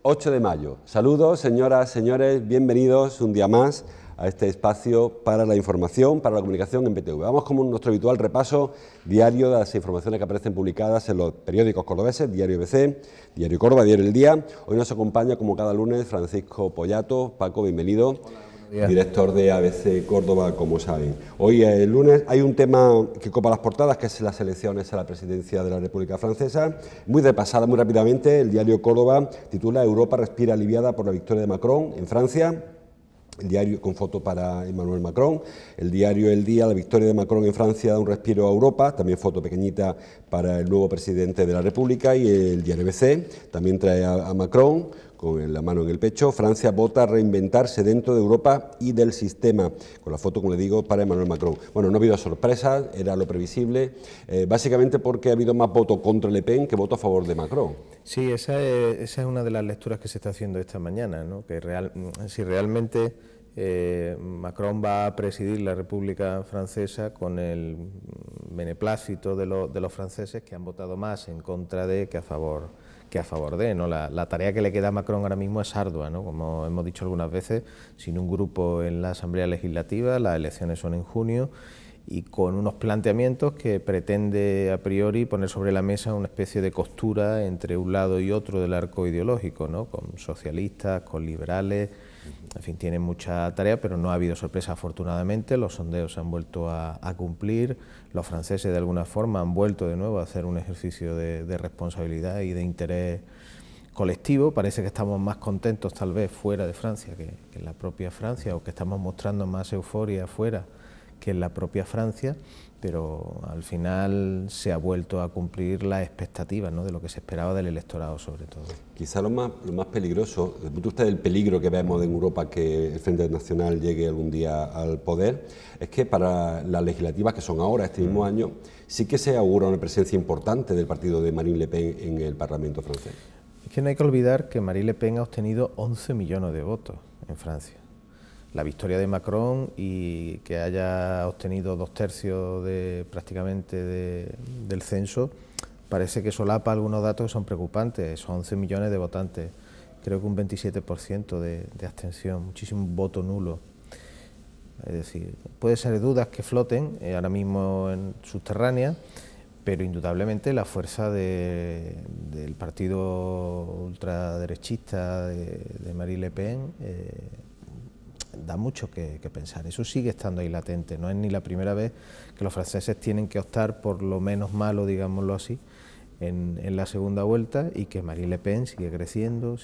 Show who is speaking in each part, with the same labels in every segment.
Speaker 1: 8 de mayo. Saludos, señoras, señores, bienvenidos un día más a este espacio para la información, para la comunicación en PTV. Vamos con nuestro habitual repaso diario de las informaciones que aparecen publicadas en los periódicos cordobeses, Diario ABC, Diario Córdoba, Diario El Día. Hoy nos acompaña, como cada lunes, Francisco Pollato. Paco, bienvenido. Hola, director de ABC Córdoba, como saben. Hoy, el lunes, hay un tema que copa las portadas, que es las elecciones a la presidencia de la República Francesa. Muy de pasada, muy rápidamente, el Diario Córdoba titula «Europa respira aliviada por la victoria de Macron en Francia». El diario con foto para Emmanuel Macron, el diario El Día, la victoria de Macron en Francia da un respiro a Europa, también foto pequeñita para el nuevo presidente de la República, y el diario ABC también trae a Macron con la mano en el pecho. Francia vota a reinventarse dentro de Europa y del sistema, con la foto, como le digo, para Emmanuel Macron. Bueno, no ha habido sorpresas, era lo previsible, básicamente porque ha habido más voto contra Le Pen que voto a favor de Macron.
Speaker 2: Sí, esa es una de las lecturas que se está haciendo esta mañana, ¿no? Que si realmente Macron va a presidir la República Francesa con el beneplácito de los franceses, que han votado más en contra de que a favor de, ¿no? La tarea que le queda a Macron ahora mismo es ardua, ¿no? Como hemos dicho algunas veces, sin un grupo en la Asamblea Legislativa, las elecciones son en junio, y con unos planteamientos que pretende a priori poner sobre la mesa una especie de costura entre un lado y otro del arco ideológico, ¿no? Con socialistas, con liberales, en fin, tiene mucha tarea, pero no ha habido sorpresa afortunadamente. Los sondeos se han vuelto a cumplir, los franceses de alguna forma han vuelto de nuevo a hacer un ejercicio de responsabilidad y de interés colectivo. Parece que estamos más contentos tal vez fuera de Francia que en la propia Francia, o que estamos mostrando más euforia fuera que en la propia Francia, pero al final se ha vuelto a cumplir las expectativas, ¿no?, de lo que se esperaba del electorado sobre todo.
Speaker 1: Quizá lo más peligroso, desde el punto de vista del peligro que vemos en Europa que el Frente Nacional llegue algún día al poder, es que para las legislativas que son ahora, este mismo año, sí que se augura una presencia importante del partido de Marine Le Pen en el Parlamento francés.
Speaker 2: Es que no hay que olvidar que Marine Le Pen ha obtenido 11 millones de votos en Francia. La victoria de Macron y que haya obtenido 2/3 prácticamente del censo, parece que solapa algunos datos que son preocupantes. Son 11 millones de votantes, creo que un 27% de abstención, muchísimo voto nulo. Es decir, puede ser dudas que floten ahora mismo en subterráneas, pero indudablemente la fuerza del partido ultraderechista de Marine Le Pen da mucho que pensar. Eso sigue estando ahí latente. No es ni la primera vez que los franceses tienen que optar por lo menos malo, digámoslo así, en la segunda vuelta, y que Marine Le Pen sigue creciendo,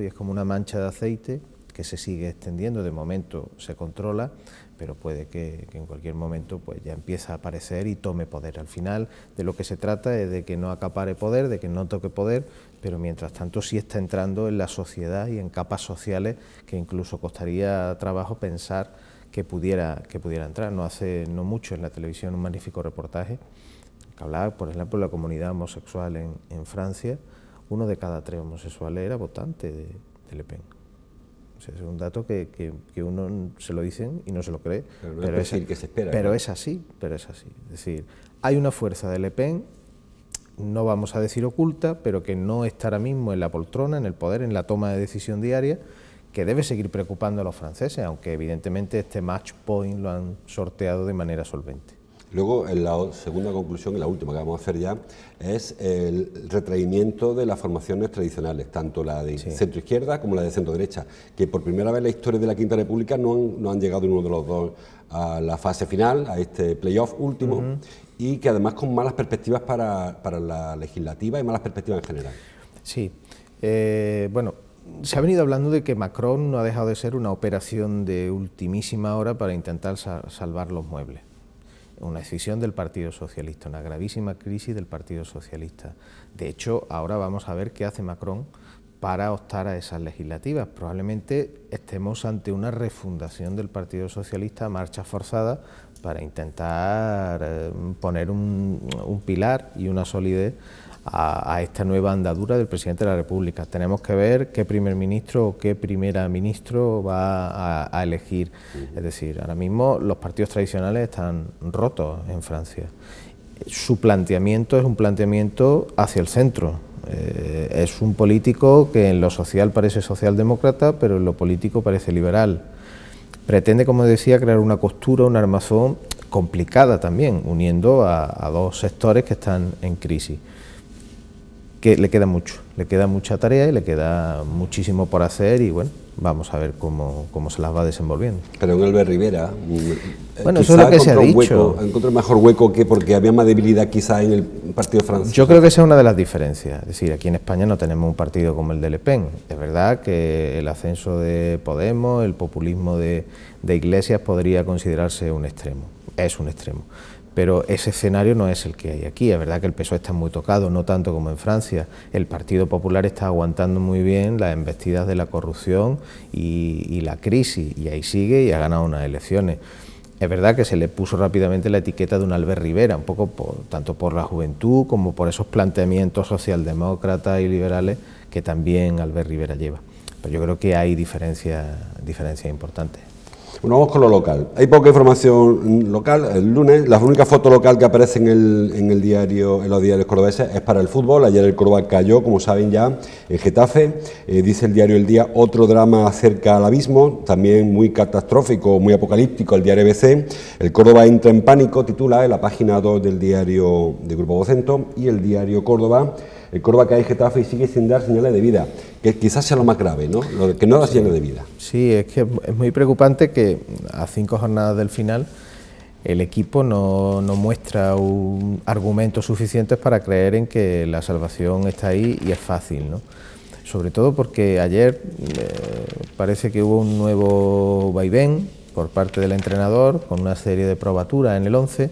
Speaker 2: y es como una mancha de aceite que se sigue extendiendo. De momento se controla, pero puede que en cualquier momento pues ya empiece a aparecer y tome poder. Al final de lo que se trata es de que no acapare poder, de que no toque poder, pero mientras tanto sí está entrando en la sociedad y en capas sociales que incluso costaría trabajo pensar que pudiera entrar. No mucho en la televisión un magnífico reportaje que hablaba, por ejemplo, de la comunidad homosexual en Francia. 1 de cada 3 homosexuales era votante de Le Pen. O sea, es un dato que uno se lo dicen y no se lo cree,
Speaker 1: pero es decir que se espera,
Speaker 2: pero
Speaker 1: ¿no?
Speaker 2: es así. Es decir, hay una fuerza de Le Pen, no vamos a decir oculta, pero que no está ahora mismo en la poltrona, en el poder, en la toma de decisión diaria, que debe seguir preocupando a los franceses, aunque evidentemente este match point lo han sorteado de manera solvente.
Speaker 1: Luego, en la segunda conclusión, en la última que vamos a hacer ya, es el retraimiento de las formaciones tradicionales, tanto la de centro-izquierda como la de centro-derecha, que por primera vez en la historia de la Quinta República no han llegado uno de los dos a la fase final, a este playoff último, y que además con malas perspectivas para la legislativa y malas perspectivas en general.
Speaker 2: Sí, bueno, se ha venido hablando de que Macron no ha dejado de ser una operación de ultimísima hora para intentar salvar los muebles. Una decisión del Partido Socialista, una gravísima crisis del Partido Socialista. De hecho, ahora vamos a ver qué hace Macron para optar a esas legislativas. Probablemente estemos ante una refundación del Partido Socialista a marcha forzada para intentar poner un pilar y una solidez a esta nueva andadura del presidente de la República. Tenemos que ver qué primer ministro o qué primera ministro va a elegir. Es decir, ahora mismo los partidos tradicionales están rotos en Francia. Su planteamiento es un planteamiento hacia el centro. Es un político que en lo social parece socialdemócrata, pero en lo político parece liberal. Pretende, como decía, crear una costura, un armazón complicada también, uniendo a dos sectores que están en crisis. Que le queda mucha tarea y le queda muchísimo por hacer y bueno, vamos a ver cómo se las va desenvolviendo.
Speaker 1: Pero en Albert Rivera,
Speaker 2: bueno, eso es lo que se ha dicho.
Speaker 1: Encontró mejor hueco que porque había más debilidad quizá en el partido francés.
Speaker 2: Yo creo que esa es una de las diferencias. Es decir, aquí en España no tenemos un partido como el de Le Pen. Es verdad que el ascenso de Podemos, el populismo de Iglesias podría considerarse un extremo. Es un extremo. Pero ese escenario no es el que hay aquí. Es verdad que el PSOE está muy tocado, no tanto como en Francia. El Partido Popular está aguantando muy bien las embestidas de la corrupción y la crisis, y ahí sigue y ha ganado unas elecciones. Es verdad que se le puso rápidamente la etiqueta de un Albert Rivera, un poco tanto por la juventud como por esos planteamientos socialdemócratas y liberales que también Albert Rivera lleva. Pero yo creo que hay diferencias importantes.
Speaker 1: Bueno, vamos con lo local. Hay poca información local. El lunes, la única foto local que aparece en los diarios cordobeses es para el fútbol. Ayer el Córdoba cayó, como saben ya, en Getafe. Dice el diario El Día, otro drama cerca al abismo, también muy catastrófico, muy apocalíptico, el diario ABC. El Córdoba entra en pánico, titula en la página 2 del diario de Grupo Vocento, y el diario Córdoba. El Córdoba cae en Getafe y sigue sin dar señales de vida, que quizás sea lo más grave, ¿no? Lo que no da señales de vida.
Speaker 2: Sí, es que es muy preocupante que a 5 jornadas del final el equipo no muestra argumentos suficientes para creer en que la salvación está ahí y es fácil, ¿no? Sobre todo porque ayer parece que hubo un nuevo vaivén por parte del entrenador con una serie de probaturas en el 11.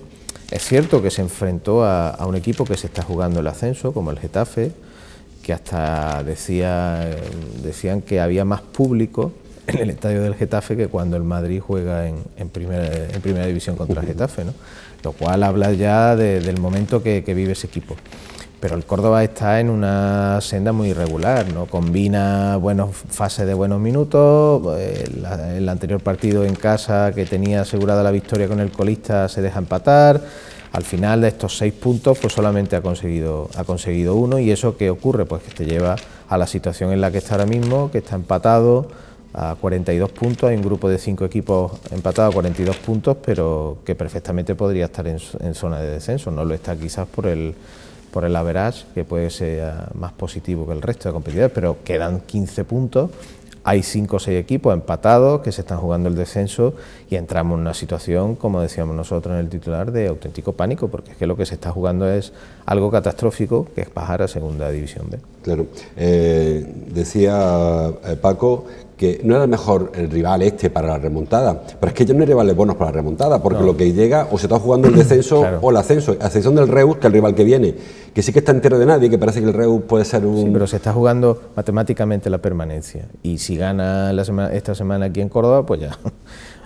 Speaker 2: Es cierto que se enfrentó a un equipo que se está jugando el ascenso, como el Getafe, que hasta decían que había más público en el estadio del Getafe que cuando el Madrid juega en primera división contra el Getafe, ¿no? Lo cual habla ya del momento que vive ese equipo. Pero el Córdoba está en una senda muy irregular, ¿no? Combina buenas fases de buenos minutos, el anterior partido en casa que tenía asegurada la victoria con el colista se deja empatar, al final de estos 6 puntos pues solamente ha conseguido 1, y eso ¿qué ocurre? Pues que te lleva a la situación en la que está ahora mismo, que está empatado a 42 puntos, hay un grupo de 5 equipos empatados a 42 puntos, pero que perfectamente podría estar en zona de descenso, no lo está quizás por el average, que puede ser más positivo que el resto de competidores, pero quedan 15 puntos, hay 5 o 6 equipos empatados que se están jugando el descenso y entramos en una situación, como decíamos nosotros en el titular, de auténtico pánico, porque es que lo que se está jugando es algo catastrófico, que es bajar a Segunda División B.
Speaker 1: Claro, decía Paco que no era el mejor el rival para la remontada, pero es que ya no hay rivales buenos para la remontada, porque lo que llega o se está jugando el descenso claro, o el ascenso, a excepción del Reus, que es el rival que viene, que sí que está entero de nadie, que parece que el Reus puede ser un...
Speaker 2: Sí, pero se está jugando matemáticamente la permanencia, y si gana esta semana aquí en Córdoba, pues ya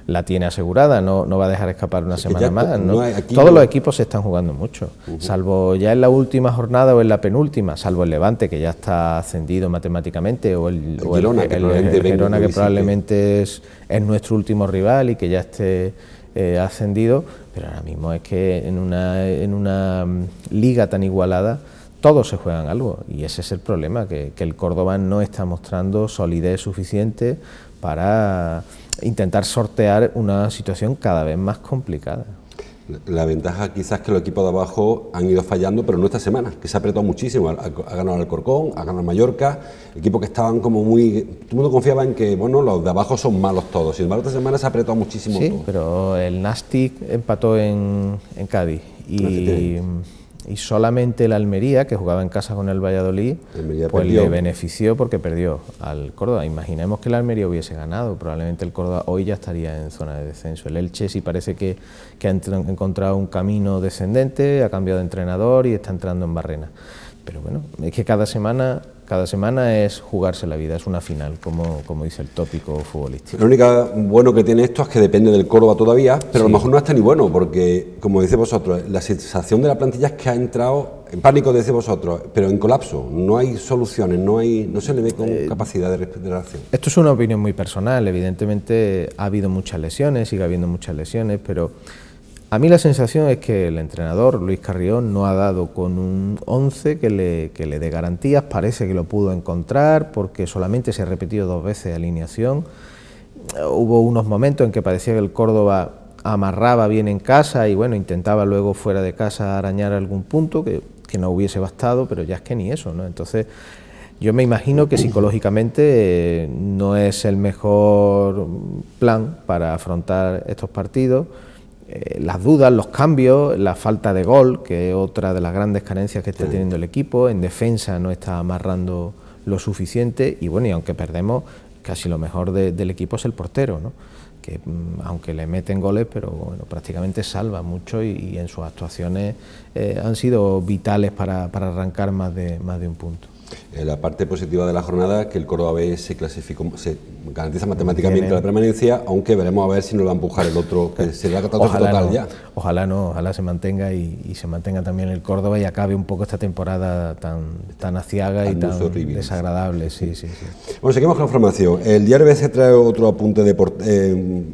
Speaker 2: la tiene asegurada, no va a dejar escapar una semana más. Todos los equipos se están jugando mucho, salvo ya en la última jornada o en la penúltima, salvo el Levante, que ya está ascendido matemáticamente, o el Girona, que probablemente es nuestro último rival y que ya esté ascendido, pero ahora mismo es que en una liga tan igualada todos se juegan algo, y ese es el problema, que el Córdoba no está mostrando solidez suficiente para intentar sortear una situación cada vez más complicada.
Speaker 1: La ventaja quizás que los equipos de abajo han ido fallando, pero no esta semana, que se ha apretado muchísimo. Ha ganado el Alcorcón, ha ganado el Mallorca, equipos que estaban como muy... Todo el mundo confiaba en que, bueno, los de abajo son malos todos. Sin embargo, esta semana se ha apretado muchísimo
Speaker 2: sí,
Speaker 1: todo.
Speaker 2: Pero el Nastic empató en Cádiz y solamente el Almería, que jugaba en casa con el Valladolid, pues le benefició porque perdió al Córdoba. Imaginemos que el Almería hubiese ganado, probablemente el Córdoba hoy ya estaría en zona de descenso. El Elche sí parece que ha encontrado un camino descendente, ha cambiado de entrenador y está entrando en barrena. Pero bueno, es que cada semana es jugarse la vida, es una final, como dice el tópico futbolístico.
Speaker 1: Lo único bueno que tiene esto es que depende del Córdoba todavía, pero sí, a lo mejor no está ni bueno, porque, como decís vosotros, la sensación de la plantilla es que ha entrado en pánico, decís vosotros, pero en colapso, no hay soluciones, no se le ve con capacidad de reacción.
Speaker 2: Esto es una opinión muy personal, evidentemente ha habido muchas lesiones, sigue habiendo muchas lesiones, pero A mí la sensación es que el entrenador, Luis Carrión, no ha dado con un 11 que le dé garantías. Parece que lo pudo encontrar porque solamente se ha repetido 2 veces alineación. Hubo unos momentos en que parecía que el Córdoba amarraba bien en casa y bueno, intentaba luego fuera de casa arañar algún punto que no hubiese bastado, pero ya es que ni eso, ¿no? Entonces yo me imagino que psicológicamente no es el mejor plan para afrontar estos partidos. Las dudas, los cambios, la falta de gol, que es otra de las grandes carencias que está teniendo el equipo. En defensa no está amarrando lo suficiente y bueno, y aunque perdemos, casi lo mejor del equipo es el portero, ¿no? Que aunque le meten goles, pero bueno, prácticamente salva mucho y en sus actuaciones han sido vitales para arrancar más de un punto.
Speaker 1: La parte positiva de la jornada es que el Córdoba B se garantiza matemáticamente la permanencia, aunque veremos a ver si nos va a empujar el otro, que será la catástrofe total ya.
Speaker 2: Ojalá se mantenga y se mantenga también el Córdoba y acabe un poco esta temporada tan aciaga y tan desagradable. Sí.
Speaker 1: Bueno, seguimos con la información. El diario ABC trae otro apunte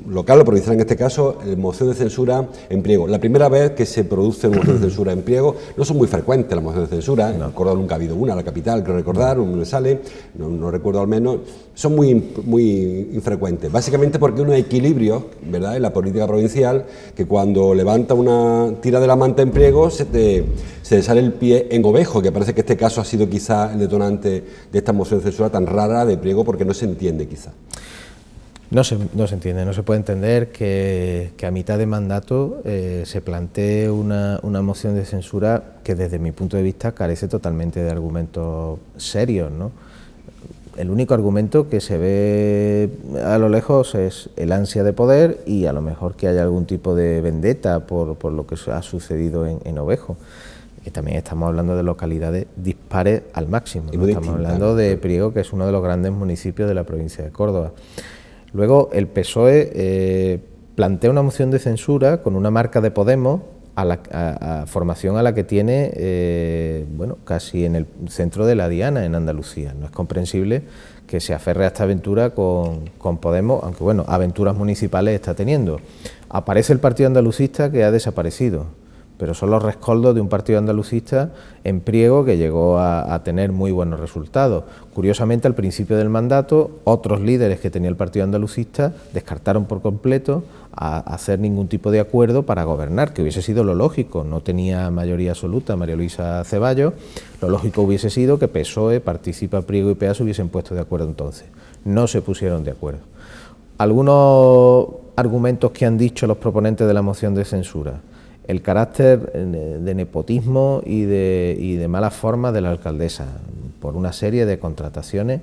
Speaker 1: local o provincial en este caso, moción de censura en Priego. La primera vez que se produce una moción de censura en Priego, no son muy frecuentes las mociones de censura, en Córdoba nunca ha habido una, la capital, creo recordar, me sale, no recuerdo al menos, son muy infrecuentes, básicamente porque hay un equilibrio, ¿verdad?, en la política provincial, que cuando levanta una tira de la manta en Priego se le sale el pie en ovejo, que parece que este caso ha sido quizá el detonante de esta moción de censura tan rara de Priego, porque no se entiende quizá.
Speaker 2: No se entiende, no se puede entender que a mitad de mandato se plantee una moción de censura que desde mi punto de vista carece totalmente de argumentos serios, ¿no? El único argumento que se ve a lo lejos es el ansia de poder y a lo mejor que haya algún tipo de vendetta por lo que ha sucedido en Ovejo. Que también estamos hablando de localidades dispares al máximo, ¿no? Estamos hablando de Priego, que es uno de los grandes municipios de la provincia de Córdoba. Luego el PSOE plantea una moción de censura con una marca de Podemos a formación a la que tiene casi en el centro de la diana en Andalucía. No es comprensible que se aferre a esta aventura con Podemos, aunque bueno, aventuras municipales está teniendo. Aparece el Partido Andalucista, que ha desaparecido, pero son los rescoldos de un partido andalucista en Priego que llegó a tener muy buenos resultados. Curiosamente, al principio del mandato, otros líderes que tenía el partido andalucista descartaron por completo a hacer ningún tipo de acuerdo para gobernar, que hubiese sido lo lógico. No tenía mayoría absoluta María Luisa Ceballos, lo lógico hubiese sido que PSOE, Participa, Priego y PEA se hubiesen puesto de acuerdo entonces. No se pusieron de acuerdo. Algunos argumentos que han dicho los proponentes de la moción de censura: el carácter de nepotismo y de malas formas de la alcaldesa, por una serie de contrataciones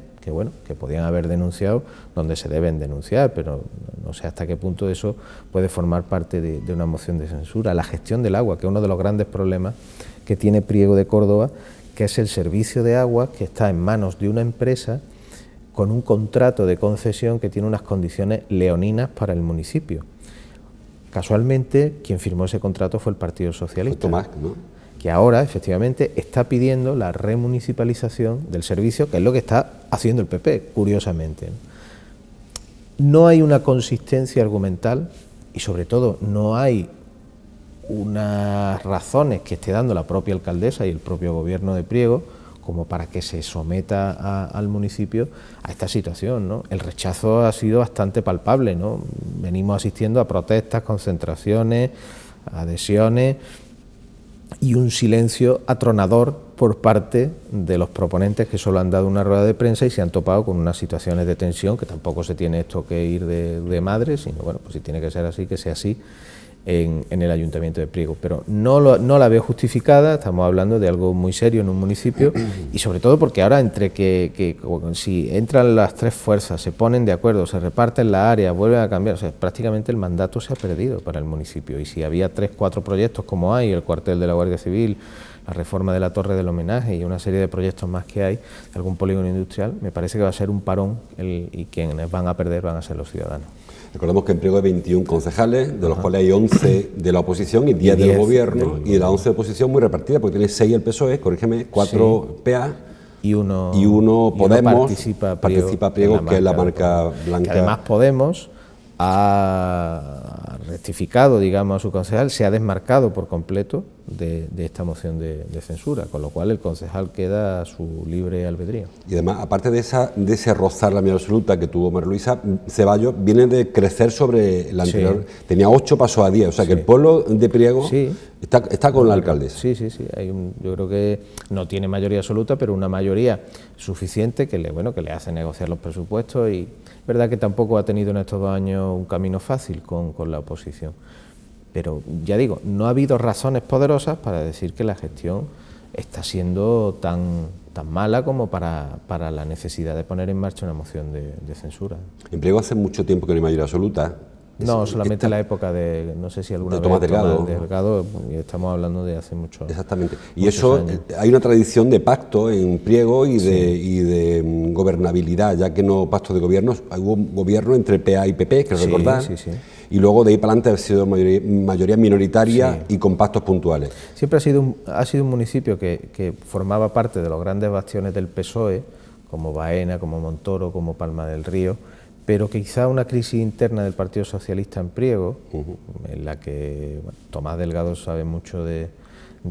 Speaker 2: que podían haber denunciado donde se deben denunciar, pero no sé hasta qué punto eso puede formar parte de una moción de censura. La gestión del agua, que es uno de los grandes problemas que tiene Priego de Córdoba, que es el servicio de agua que está en manos de una empresa con un contrato de concesión que tiene unas condiciones leoninas para el municipio. Casualmente, quien firmó ese contrato fue el Partido Socialista,
Speaker 1: Tomás, ¿no?,
Speaker 2: que ahora, efectivamente, está pidiendo la remunicipalización del servicio, que es lo que está haciendo el PP, curiosamente. No hay una consistencia argumental y, sobre todo, no hay unas razones que esté dando la propia alcaldesa y el propio gobierno de Priego como para que se someta al municipio a esta situación, ¿no? El rechazo ha sido bastante palpable, ¿no? Venimos asistiendo a protestas, concentraciones, adhesiones y un silencio atronador por parte de los proponentes, que solo han dado una rueda de prensa y se han topado con unas situaciones de tensión, que tampoco se tiene esto que ir de madre, sino bueno, pues si tiene que ser así, que sea así en el Ayuntamiento de Priego, pero no la veo justificada. Estamos hablando de algo muy serio en un municipio y sobre todo porque ahora entre que si entran las tres fuerzas, se ponen de acuerdo, se reparten las áreas, vuelven a cambiar, o sea, prácticamente el mandato se ha perdido para el municipio, y si había 3 o 4 proyectos como hay, el cuartel de la Guardia Civil, la reforma de la Torre del Homenaje y una serie de proyectos más que hay, algún polígono industrial, me parece que va a ser un parón y quienes van a perder van a ser los ciudadanos.
Speaker 1: Recordemos que en Priego hay 21 concejales, de los cuales hay 11 de la oposición y 10 del gobierno, y de la 11 de oposición muy repartida, porque tiene 6 el PSOE, corrígeme, 4 sí, PA y uno Podemos, Participa Priego, que es la marca blanca.
Speaker 2: Que además Podemos ha testificado, digamos, a su concejal, se ha desmarcado por completo de esta moción de censura, con lo cual el concejal queda a su libre albedrío.
Speaker 1: Y además, aparte de ese rozar la mayoría absoluta que tuvo María Luisa, Ceballos viene de crecer sobre la anterior, sí. Tenía 8, pasó a 10, o sea sí. Que el pueblo de Priego sí. está con la alcaldesa.
Speaker 2: Sí, yo creo que no tiene mayoría absoluta, pero una mayoría suficiente que le hace negociar los presupuestos, y es verdad que tampoco ha tenido en estos 2 años un camino fácil con la oposición. Pero ya digo, no ha habido razones poderosas para decir que la gestión está siendo tan mala como para la necesidad de poner en marcha una moción de censura.
Speaker 1: En Priego hace mucho tiempo que no hay mayoría absoluta.
Speaker 2: No, solamente la época de, no sé si alguna
Speaker 1: vez Tomás
Speaker 2: Delgado, estamos hablando de hace mucho.
Speaker 1: Exactamente. Y eso, años. Hay una tradición de pacto en Priego y de gobernabilidad, ya que no pacto de gobiernos, hubo un gobierno entre PA y PP, creo recordar. Sí. Y luego de ahí para adelante ha sido mayoría minoritaria y con pactos puntuales.
Speaker 2: Siempre ha sido un municipio que formaba parte de los grandes bastiones del PSOE, como Baena, como Montoro, como Palma del Río, pero que quizá una crisis interna del Partido Socialista en Priego, en la que Tomás Delgado sabe mucho de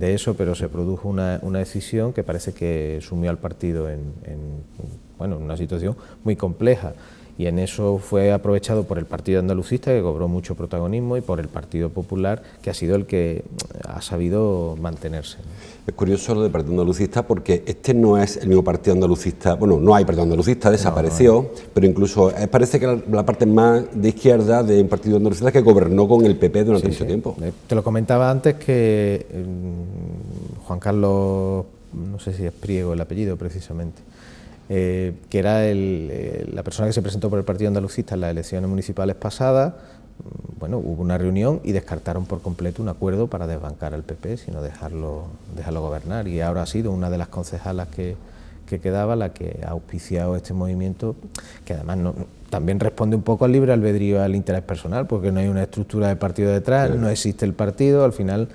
Speaker 2: eso, pero se produjo una decisión que parece que sumió al partido en una situación muy compleja. Y en eso fue aprovechado por el Partido Andalucista, que cobró mucho protagonismo, y por el Partido Popular, que ha sido el que ha sabido mantenerse.
Speaker 1: Es curioso lo del Partido Andalucista, porque este no es el mismo Partido Andalucista, bueno, no hay Partido Andalucista, desapareció, pero incluso parece que la parte más de izquierda del Partido Andalucista que gobernó con el PP durante mucho tiempo.
Speaker 2: Te lo comentaba antes que Juan Carlos, no sé si es Priego el apellido precisamente, que era la persona que se presentó por el Partido Andalucista en las elecciones municipales pasadas. Bueno, hubo una reunión y descartaron por completo un acuerdo para desbancar al PP, sino dejarlo gobernar, y ahora ha sido una de las concejalas que quedaba la que ha auspiciado este movimiento, que además también responde un poco al libre albedrío, al interés personal, porque no hay una estructura de partido detrás, no existe el partido. Al final,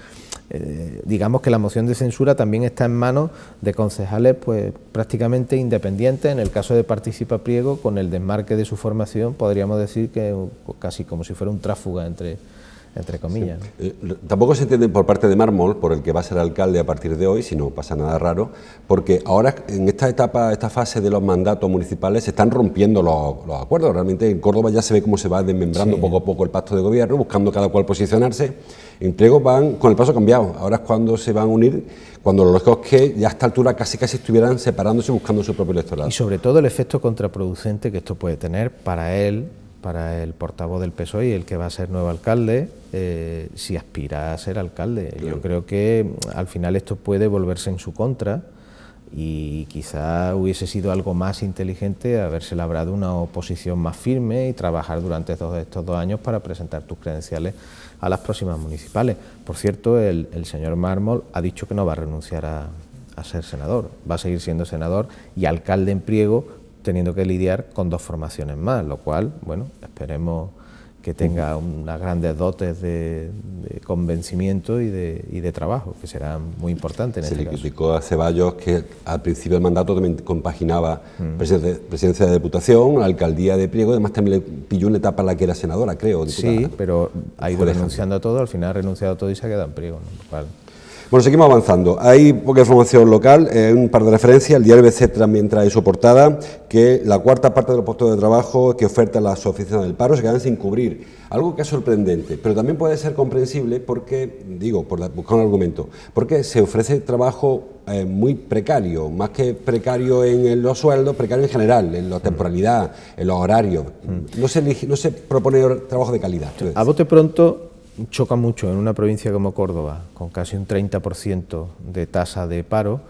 Speaker 2: digamos que la moción de censura también está en manos de concejales pues prácticamente independientes. En el caso de Participa Priego, con el desmarque de su formación, podríamos decir que casi como si fuera un tráfuga entre comillas.
Speaker 1: Sí. Tampoco se entiende por parte de Mármol, por el que va a ser alcalde a partir de hoy, si no pasa nada raro, porque ahora en esta etapa, esta fase de los mandatos municipales, se están rompiendo los acuerdos. Realmente en Córdoba ya se ve cómo se va desmembrando poco a poco el pacto de gobierno, buscando cada cual posicionarse. En Priego van con el paso cambiado. Ahora es cuando se van a unir, cuando lo lógico es que ya a esta altura casi estuvieran separándose, buscando su propio electorado.
Speaker 2: Y sobre todo el efecto contraproducente que esto puede tener para él, para el portavoz del PSOE y el que va a ser nuevo alcalde, si aspira a ser alcalde. Claro. Yo creo que al final esto puede volverse en su contra, y quizá hubiese sido algo más inteligente haberse labrado una oposición más firme y trabajar durante estos 2 años para presentar tus credenciales a las próximas municipales. Por cierto, el señor Mármol ha dicho que no va a renunciar a ser senador, va a seguir siendo senador y alcalde en Priego, teniendo que lidiar con 2 formaciones más, lo cual, bueno, esperemos que tenga unas grandes dotes de convencimiento y de trabajo, que serán muy importantes en este caso. Se le
Speaker 1: criticó a Ceballos que al principio del mandato también compaginaba presidencia de Diputación, alcaldía de Priego, además también le pilló una etapa en la que era senadora, creo. Diputada.
Speaker 2: Sí, pero ha ido renunciando a todo, al final ha renunciado a todo y se ha quedado en Priego, ¿no?
Speaker 1: Bueno, seguimos avanzando. Hay poca información local, un par de referencias. El diario BC también trae su portada, que la 4ª parte de los puestos de trabajo que ofertan las oficinas del paro se quedan sin cubrir. Algo que es sorprendente, pero también puede ser comprensible porque, por buscar un argumento, porque se ofrece trabajo muy precario, más que precario en los sueldos, precario en general, en la temporalidad, en los horarios. No se propone trabajo de calidad.
Speaker 2: A bote pronto choca mucho en una provincia como Córdoba, con casi un 30% de tasa de paro,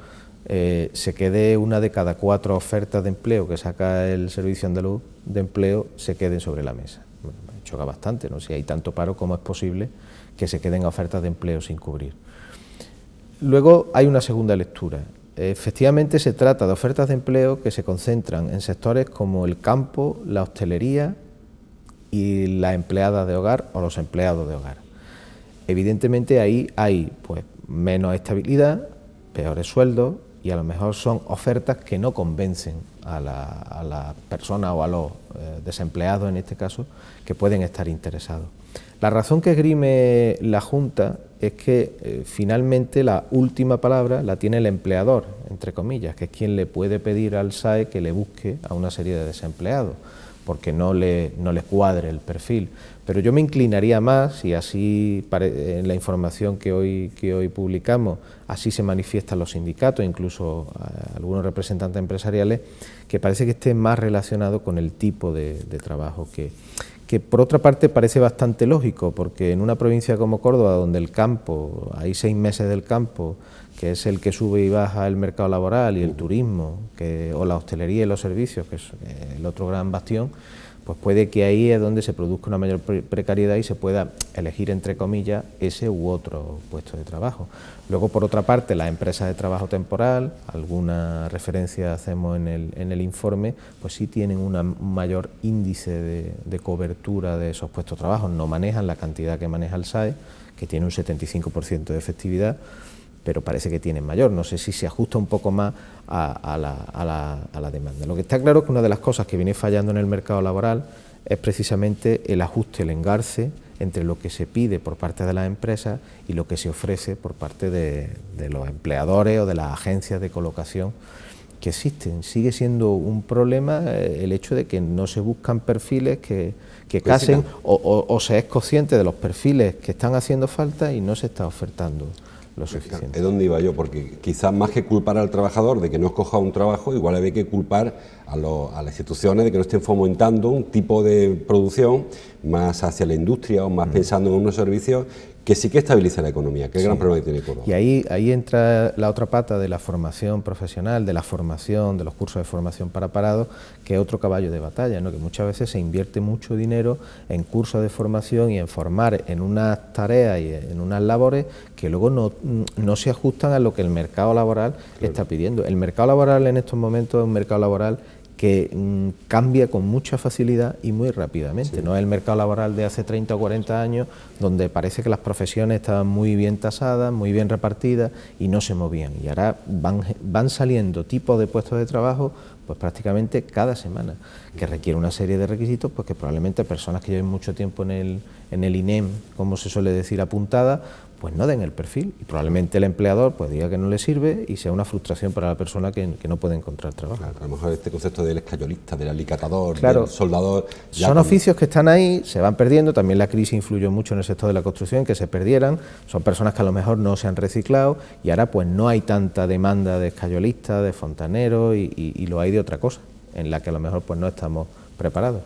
Speaker 2: se quede una de cada 4 ofertas de empleo que saca el Servicio Andaluz de Empleo se queden sobre la mesa. Bueno, choca bastante, ¿no? Si hay tanto paro, ¿cómo es posible que se queden ofertas de empleo sin cubrir? Luego hay una segunda lectura. Efectivamente se trata de ofertas de empleo que se concentran en sectores como el campo, la hostelería y las empleadas de hogar o los empleados de hogar. Evidentemente ahí hay pues menos estabilidad, peores sueldos, y a lo mejor son ofertas que no convencen a la persona o a los desempleados, en este caso, que pueden estar interesados. La razón que esgrime la Junta es que finalmente la última palabra la tiene el empleador, entre comillas, que es quien le puede pedir al SAE que le busque a una serie de desempleados, porque no le cuadre el perfil. Pero yo me inclinaría más, y así en la información que hoy publicamos, así se manifiestan los sindicatos, incluso algunos representantes empresariales, que parece que esté más relacionado con el tipo de trabajo, que por otra parte parece bastante lógico, porque en una provincia como Córdoba, donde el campo, hay 6 meses del campo, que es el que sube y baja el mercado laboral y el turismo, o la hostelería y los servicios, que es el otro gran bastión, pues puede que ahí es donde se produzca una mayor precariedad y se pueda elegir, entre comillas, ese u otro puesto de trabajo. Luego, por otra parte, las empresas de trabajo temporal, alguna referencia hacemos en el informe, pues sí tienen un mayor índice de cobertura de esos puestos de trabajo, no manejan la cantidad que maneja el SAE, que tiene un 75% de efectividad, pero parece que tienen mayor, no sé si se ajusta un poco más a la demanda. Lo que está claro es que una de las cosas que viene fallando en el mercado laboral es precisamente el ajuste, el engarce entre lo que se pide por parte de las empresas y lo que se ofrece por parte de los empleadores o de las agencias de colocación que existen. Sigue siendo un problema el hecho de que no se buscan perfiles que casen o se es consciente de los perfiles que están haciendo falta y no se está ofertando lo suficiente.
Speaker 1: Es donde iba yo, porque quizás más que culpar al trabajador de que no escoja un trabajo, igual hay que culpar a las instituciones de que no estén fomentando un tipo de producción más hacia la industria o más pensando en unos servicios que sí que estabiliza la economía, que es el gran problema que tiene Córdoba.
Speaker 2: Y ahí entra la otra pata de la formación profesional, de la formación, de los cursos de formación para parados, que es otro caballo de batalla, ¿no? Que muchas veces se invierte mucho dinero en cursos de formación y en formar en unas tareas y en unas labores que luego no se ajustan a lo que el mercado laboral está pidiendo. El mercado laboral en estos momentos es un mercado laboral que cambia con mucha facilidad y muy rápidamente. Sí. No es el mercado laboral de hace 30 o 40 años, donde parece que las profesiones estaban muy bien tasadas, muy bien repartidas y no se movían. Y ahora van saliendo tipos de puestos de trabajo pues prácticamente cada semana, que requiere una serie de requisitos pues que probablemente personas que lleven mucho tiempo en el INEM, como se suele decir, apuntada, pues no den el perfil y probablemente el empleador pues diga que no le sirve y sea una frustración para la persona que no puede encontrar trabajo.
Speaker 1: Claro, a lo mejor este concepto del escayolista, del alicatador,
Speaker 2: claro,
Speaker 1: del soldador...
Speaker 2: Son oficios que están ahí, se van perdiendo, también la crisis influyó mucho en el sector de la construcción, que se perdieran, son personas que a lo mejor no se han reciclado y ahora pues no hay tanta demanda de escayolistas, de fontaneros y lo hay de otra cosa, en la que a lo mejor pues no estamos preparados.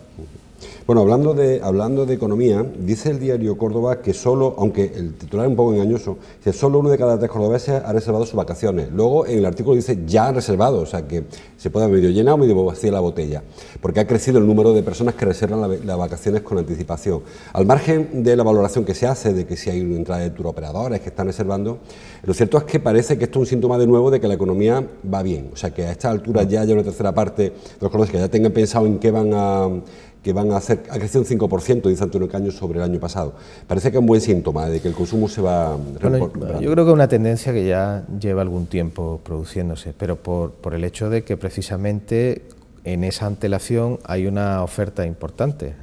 Speaker 1: Bueno, hablando de economía, dice el diario Córdoba que solo, aunque el titular es un poco engañoso, dice solo 1 de cada 3 cordobeses ha reservado sus vacaciones. Luego en el artículo dice ya han reservado, o sea que se puede medio llenar o medio vacía la botella, porque ha crecido el número de personas que reservan las vacaciones con anticipación. Al margen de la valoración que se hace de que si hay una entrada de turoperadores que están reservando, lo cierto es que parece que esto es un síntoma de nuevo de que la economía va bien, o sea que a esta altura ya hay una tercera parte de los cordobeses que ya tengan pensado en qué van a hacer, ha crecido un 5%, dice Antonio Caño, sobre el año pasado. Parece que es un buen síntoma de que el consumo se va recuperando.
Speaker 2: Yo creo que es una tendencia que ya lleva algún tiempo produciéndose, pero por el hecho de que precisamente en esa antelación hay una oferta importante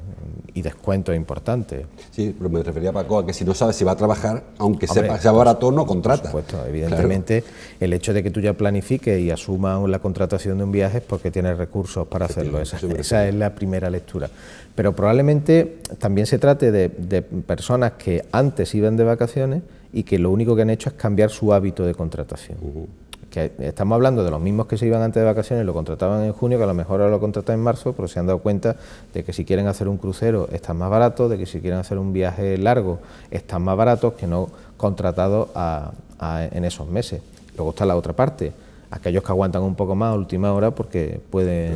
Speaker 2: y descuentos importantes.
Speaker 1: Sí, pero me refería, Paco, a que si no sabes si va a trabajar, aunque sea barato, no contrata.
Speaker 2: Por supuesto, evidentemente, claro. El hecho de que tú ya planifiques y asumas la contratación de un viaje es porque tienes recursos para hacerlo. Esa es la primera lectura. Pero probablemente también se trate de personas que antes iban de vacaciones y que lo único que han hecho es cambiar su hábito de contratación. Que estamos hablando de los mismos que se iban antes de vacaciones y lo contrataban en junio, que a lo mejor ahora lo contratan en marzo, pero se han dado cuenta de que si quieren hacer un crucero están más baratos, de que si quieren hacer un viaje largo están más baratos que no contratados en esos meses. Luego está la otra parte, aquellos que aguantan un poco más a última hora porque puede haber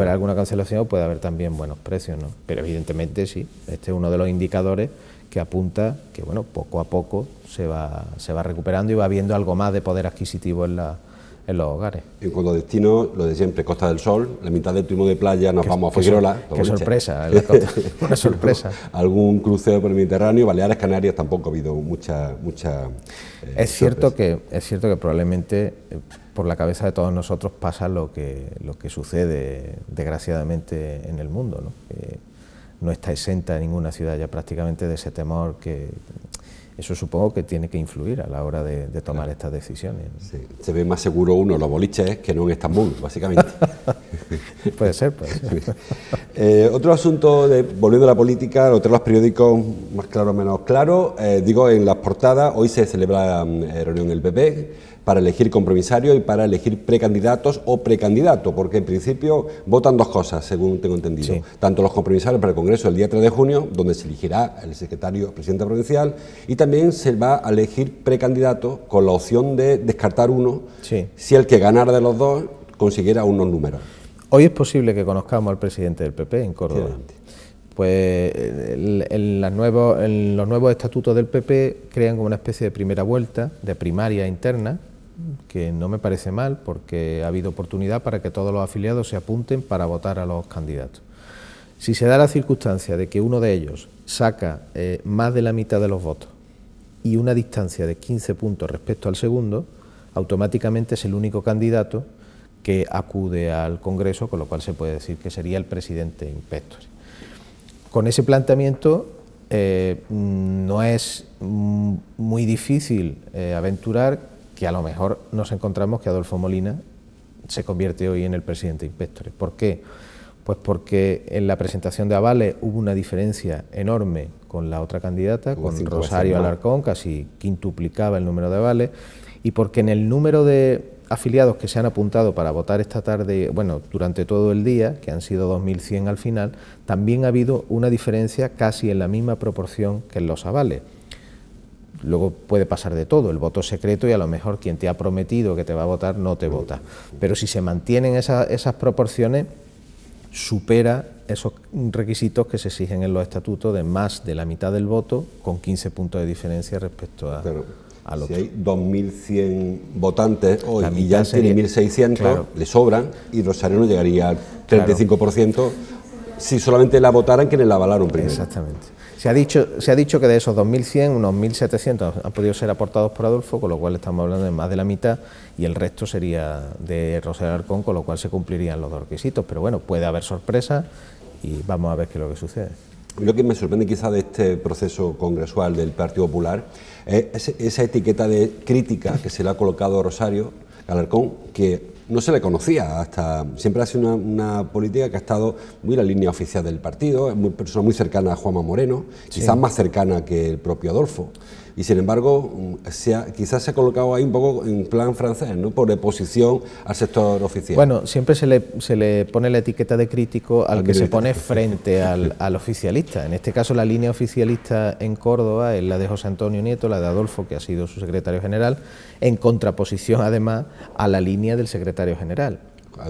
Speaker 2: alguna cancelación o puede haber también buenos precios, ¿no? Pero evidentemente sí, este es uno de los indicadores que apunta que bueno, poco a poco se va recuperando y va habiendo algo más de poder adquisitivo en los hogares.
Speaker 1: En cuanto a destino, lo de siempre, Costa del Sol, la mitad del turismo de playa nos vamos a Fuengirola.
Speaker 2: Qué sorpresa, una sorpresa.
Speaker 1: Algún crucero por el Mediterráneo, Baleares, Canarias, tampoco ha habido mucha
Speaker 2: es cierto que probablemente por la cabeza de todos nosotros pasa lo que sucede desgraciadamente en el mundo, ¿no? no está exenta ninguna ciudad ya prácticamente de ese temor que... Eso supongo que tiene que influir a la hora de tomar estas decisiones, ¿no?
Speaker 1: Sí, se ve más seguro uno en los boliches que no en Estambul, básicamente.
Speaker 2: Puede ser, puede ser.
Speaker 1: Otro asunto, volviendo a la política, lo traen los periódicos más claro o menos claro. Digo, en las portadas, hoy se celebra reunión del PP para elegir compromisarios y para elegir precandidatos o precandidato, porque en principio votan dos cosas, según tengo entendido.
Speaker 2: Sí.
Speaker 1: Tanto los compromisarios para el Congreso el día 3 de junio, donde se elegirá el secretario presidente provincial, y también se va a elegir precandidato con la opción de descartar uno,
Speaker 2: Sí.
Speaker 1: si el que ganara de los dos consiguiera unos números.
Speaker 2: Hoy es posible que conozcamos al presidente del PP en Córdoba.
Speaker 1: Sí.
Speaker 2: Pues en los nuevos estatutos del PP crean como una especie de primera vuelta, de primaria interna, que no me parece mal porque ha habido oportunidad para que todos los afiliados se apunten para votar a los candidatos. Si se da la circunstancia de que uno de ellos saca más de la mitad de los votos y una distancia de 15 puntos respecto al segundo, automáticamente es el único candidato que acude al Congreso, con lo cual se puede decir que sería el presidente in pectore. Con ese planteamiento no es muy difícil aventurar que a lo mejor nos encontramos que Adolfo Molina se convierte hoy en el presidente in pectore. ¿Por qué? Pues porque en la presentación de avales hubo una diferencia enorme con la otra candidata, con Rosario Alarcón, casi quintuplicaba el número de avales, y porque en el número de afiliados que se han apuntado para votar esta tarde, bueno, durante todo el día, que han sido 2.100 al final, también ha habido una diferencia casi en la misma proporción que en los avales. Luego puede pasar de todo, el voto secreto y a lo mejor quien te ha prometido que te va a votar no te vota. Pero si se mantienen esas proporciones, supera esos requisitos que se exigen en los estatutos de más de la mitad del voto con 15 puntos de diferencia respecto a...
Speaker 1: Claro.
Speaker 2: al otro.
Speaker 1: Si hay 2.100 votantes hoy y ya
Speaker 2: sería,
Speaker 1: tiene 1.600, claro, le sobran, y Rosario no llegaría al 35%, claro, si solamente la votaran quienes la avalaron primero.
Speaker 2: Exactamente. Se ha dicho que de esos 2.100, unos 1.700 han podido ser aportados por Adolfo, con lo cual estamos hablando de más de la mitad, y el resto sería de Rosario Alarcón, con lo cual se cumplirían los dos requisitos. Pero bueno, puede haber sorpresas y vamos a ver qué es lo que sucede.
Speaker 1: Lo que me sorprende quizá de este proceso congresual del Partido Popular es esa etiqueta de crítica que se le ha colocado a Rosario Alarcón, que no se le conocía hasta... Siempre ha sido una política que ha estado muy en la línea oficial del partido, es una persona muy cercana a Juanma Moreno,
Speaker 2: sí,
Speaker 1: quizás más cercana que el propio Adolfo. Y sin embargo, quizás se ha colocado ahí un poco en plan francés, ¿no?, por oposición al sector oficial.
Speaker 2: Bueno, siempre se le pone la etiqueta de crítico al que se pone frente al oficialista. En este caso, la línea oficialista en Córdoba es la de José Antonio Nieto, la de Adolfo, que ha sido su secretario general, en contraposición además a la línea del secretario general.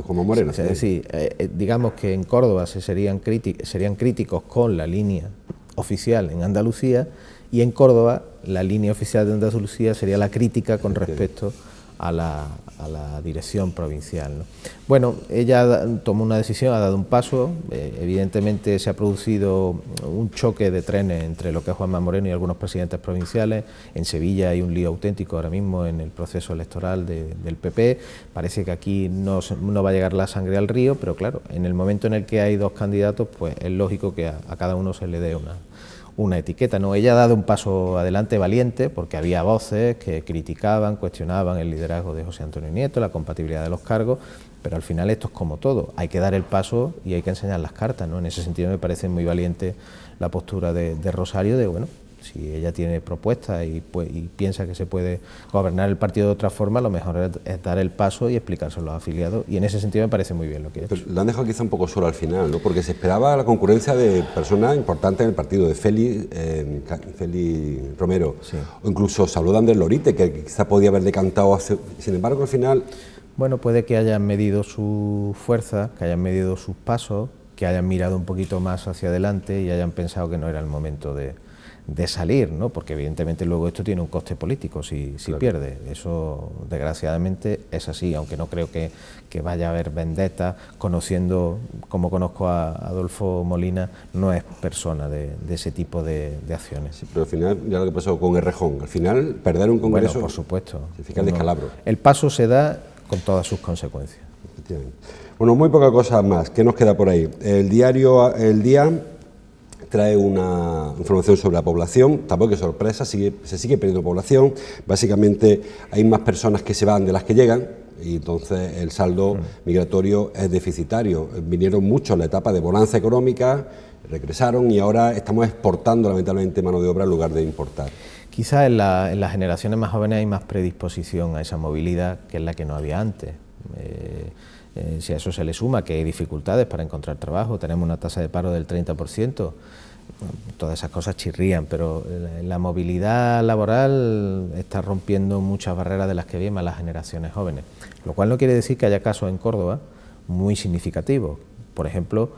Speaker 1: Como Moreno.
Speaker 2: Es decir, digamos que en Córdoba serían críticos con la línea oficial en Andalucía, y en Córdoba la línea oficial de Andalucía sería la crítica con respecto a la dirección provincial, ¿no? Bueno, ella tomó una decisión, ha dado un paso, evidentemente se ha producido un choque de trenes entre lo que es Juanma Moreno y algunos presidentes provinciales. En Sevilla hay un lío auténtico ahora mismo en el proceso electoral del PP, parece que aquí no va a llegar la sangre al río, pero claro, en el momento en el que hay dos candidatos, pues es lógico que a cada uno se le dé una etiqueta, ¿no? Ella ha dado un paso adelante valiente porque había voces que criticaban, cuestionaban el liderazgo de José Antonio Nieto, la compatibilidad de los cargos, pero al final esto es como todo, hay que dar el paso y hay que enseñar las cartas, ¿no? En ese sentido me parece muy valiente la postura de Rosario, de bueno, si ella tiene propuestas y piensa que se puede gobernar el partido de otra forma, lo mejor es dar el paso y explicárselo a los afiliados, y en ese sentido me parece muy bien lo que ha hecho.
Speaker 1: Pero lo han dejado quizá un poco solo al final, ¿no?, porque se esperaba la concurrencia de personas importantes en el partido, de Félix Romero, sí, o incluso Salud Andrés Lorite, que quizá podía haber decantado, sin embargo al final...
Speaker 2: Bueno, puede que hayan medido su fuerza, que hayan medido sus pasos, que hayan mirado un poquito más hacia adelante y hayan pensado que no era el momento de salir, ¿no? Porque evidentemente luego esto tiene un coste político si claro, pierde. Eso desgraciadamente es así, aunque no creo que vaya a haber vendetta. Conociendo como conozco a Adolfo Molina, no es persona de ese tipo de acciones. Sí,
Speaker 1: pero al final, ya lo que pasó con Errejón, al final perder un congreso...
Speaker 2: Bueno, por supuesto.
Speaker 1: Significa el descalabro.
Speaker 2: El paso se da con todas sus consecuencias.
Speaker 1: Bueno, muy pocas cosas más. ¿Qué nos queda por ahí? El diario El Día trae una información sobre la población, tampoco es sorpresa, se sigue perdiendo población, básicamente hay más personas que se van de las que llegan, y entonces el saldo migratorio es deficitario. Vinieron muchos en la etapa de bonanza económica, regresaron y ahora estamos exportando lamentablemente mano de obra en lugar de importar.
Speaker 2: Quizás en las generaciones más jóvenes hay más predisposición a esa movilidad, que es la que no había antes. Si a eso se le suma que hay dificultades para encontrar trabajo, tenemos una tasa de paro del 30%, todas esas cosas chirrían, pero la movilidad laboral está rompiendo muchas barreras de las que vienen las generaciones jóvenes, lo cual no quiere decir que haya casos en Córdoba muy significativos. Por ejemplo,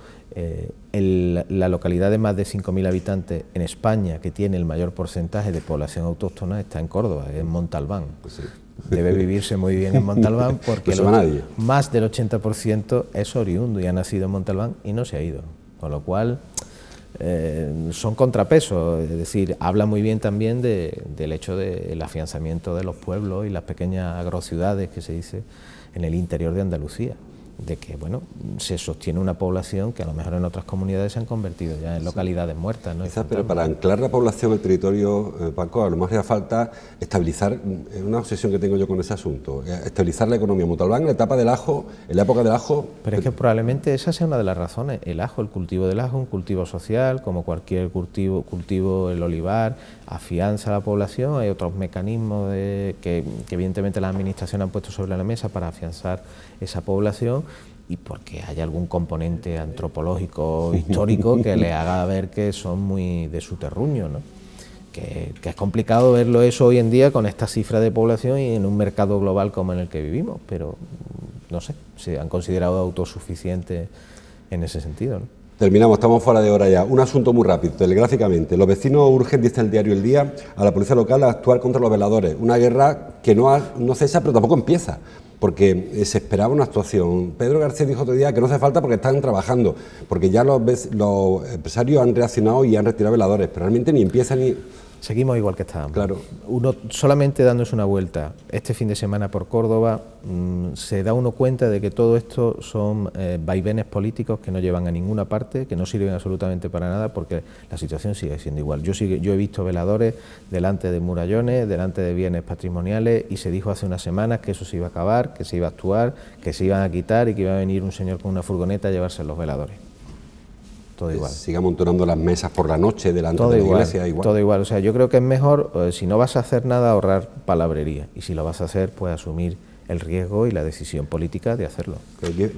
Speaker 2: la localidad de más de 5.000 habitantes en España, que tiene el mayor porcentaje de población autóctona, está en Córdoba, es Montalbán.
Speaker 1: Pues sí.
Speaker 2: Debe vivirse muy bien en Montalbán porque
Speaker 1: nadie.
Speaker 2: Más del 80% es oriundo y ha nacido en Montalbán y no se ha ido, con lo cual son contrapesos, es decir, habla muy bien también del hecho del afianzamiento de los pueblos y las pequeñas agrociudades que se dice en el interior de Andalucía, de que bueno, se sostiene una población que a lo mejor en otras comunidades se han convertido ya en localidades muertas, ¿no?
Speaker 1: Quizás, pero para anclar la población en el territorio, Paco, a lo mejor haría falta estabilizar, una obsesión que tengo yo con ese asunto, estabilizar la economía. Montalbán, en la etapa del ajo, en la época del ajo...
Speaker 2: Pero es que probablemente esa sea una de las razones, el ajo, el cultivo del ajo, un cultivo social, como cualquier cultivo el olivar, afianza a la población, hay otros mecanismos que evidentemente las administraciones han puesto sobre la mesa para afianzar esa población, y porque hay algún componente antropológico, histórico, que le haga ver que son muy de su terruño, ¿no? Que es complicado verlo eso hoy en día con esta cifra de población y en un mercado global como en el que vivimos, pero no sé, se han considerado autosuficientes en ese sentido, ¿no?
Speaker 1: Terminamos, estamos fuera de hora ya. Un asunto muy rápido, telegráficamente. Los vecinos urgen, dice el diario El Día, a la policía local a actuar contra los veladores. Una guerra que no cesa, pero tampoco empieza, porque se esperaba una actuación. Pedro García dijo otro día que no hace falta porque están trabajando, porque ya los empresarios han reaccionado y han retirado veladores, pero realmente ni empieza ni...
Speaker 2: Seguimos igual que estábamos.
Speaker 1: Claro.
Speaker 2: Uno, solamente dándose una vuelta este fin de semana por Córdoba, se da uno cuenta de que todo esto son vaivenes políticos que no llevan a ninguna parte, que no sirven absolutamente para nada, porque la situación sigue siendo igual. Yo he visto veladores delante de murallones, delante de bienes patrimoniales, y se dijo hace unas semanas que eso se iba a acabar, que se iba a actuar, que se iban a quitar y que iba a venir un señor con una furgoneta a llevarse los veladores. Todo igual.
Speaker 1: Siga amontonando las mesas por la noche delante de la iglesia, igual.
Speaker 2: Todo igual, o sea, yo creo que es mejor, si no vas a hacer nada, ahorrar palabrería, y si lo vas a hacer, pues asumir el riesgo y la decisión política de hacerlo.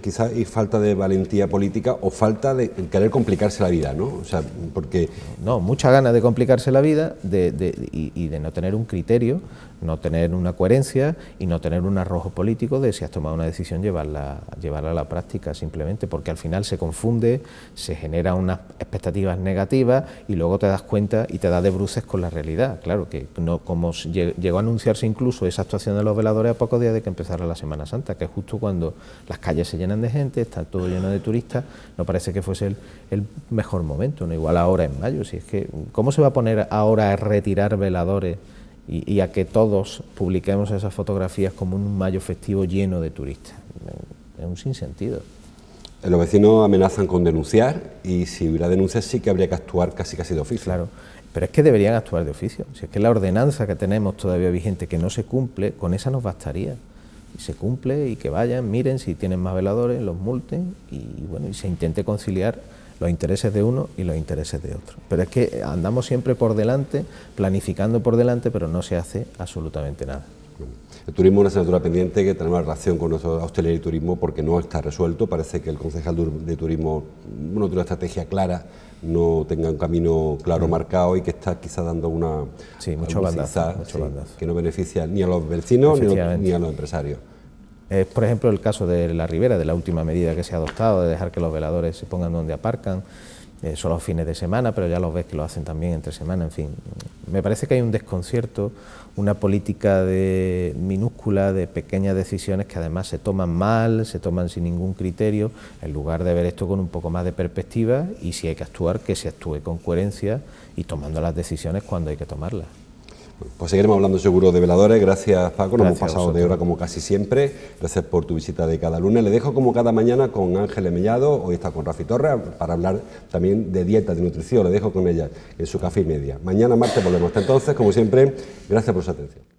Speaker 1: Quizás hay falta de valentía política o falta de querer complicarse la vida, ¿no? O sea, porque...
Speaker 2: No, mucha ganas de complicarse la vida y de no tener un criterio, no tener una coherencia y no tener un arrojo político de si has tomado una decisión llevarla a la práctica, simplemente porque al final se confunde, se generan unas expectativas negativas y luego te das cuenta y te das de bruces con la realidad. Claro que no, como llegó a anunciarse incluso esa actuación de los veladores a pocos días de que empezara la Semana Santa, que es justo cuando las calles se llenan de gente, está todo lleno de turistas, no parece que fuese el mejor momento, no igual ahora en mayo. Si es que, ¿cómo se va a poner ahora a retirar veladores y a que todos publiquemos esas fotografías como un mayo festivo lleno de turistas? Es un sinsentido.
Speaker 1: Los vecinos amenazan con denunciar, y si hubiera denuncias sí que habría que actuar casi de oficio.
Speaker 2: Claro, pero es que deberían actuar de oficio. Si es que la ordenanza que tenemos todavía vigente, que no se cumple, con esa nos bastaría. Y se cumple y que vayan, miren si tienen más veladores, los multen y bueno, y se intente conciliar los intereses de uno y los intereses de otro. Pero es que andamos siempre por delante, planificando por delante, pero no se hace absolutamente nada.
Speaker 1: El turismo es una asignatura pendiente que tenemos relación con nuestro hostelería y turismo porque no está resuelto. Parece que el concejal de turismo no tiene una estrategia clara, no tenga un camino claro marcado y que está quizá dando una...
Speaker 2: Sí, mucho bandazo.
Speaker 1: Que no beneficia ni a los vecinos ni a los empresarios.
Speaker 2: Es, por ejemplo, el caso de la Ribera, de la última medida que se ha adoptado, de dejar que los veladores se pongan donde aparcan, solo los fines de semana, pero ya los ves que lo hacen también entre semana, en fin. Me parece que hay un desconcierto, una política minúscula de pequeñas decisiones que además se toman mal, se toman sin ningún criterio, en lugar de ver esto con un poco más de perspectiva, y si hay que actuar, que se actúe con coherencia y tomando las decisiones cuando hay que tomarlas.
Speaker 1: Pues seguiremos hablando seguro de veladores. Gracias, Paco, nos hemos
Speaker 2: Gracias a
Speaker 1: pasado de
Speaker 2: vosotros.
Speaker 1: hora como casi siempre. Gracias por tu visita de cada lunes. Le dejo como cada mañana con Ángeles Mellado, hoy está con Rafi Torres, para hablar también de dieta, de nutrición. Le dejo con ella en su café y media. Mañana martes volvemos. Hasta entonces, como siempre, gracias por su atención.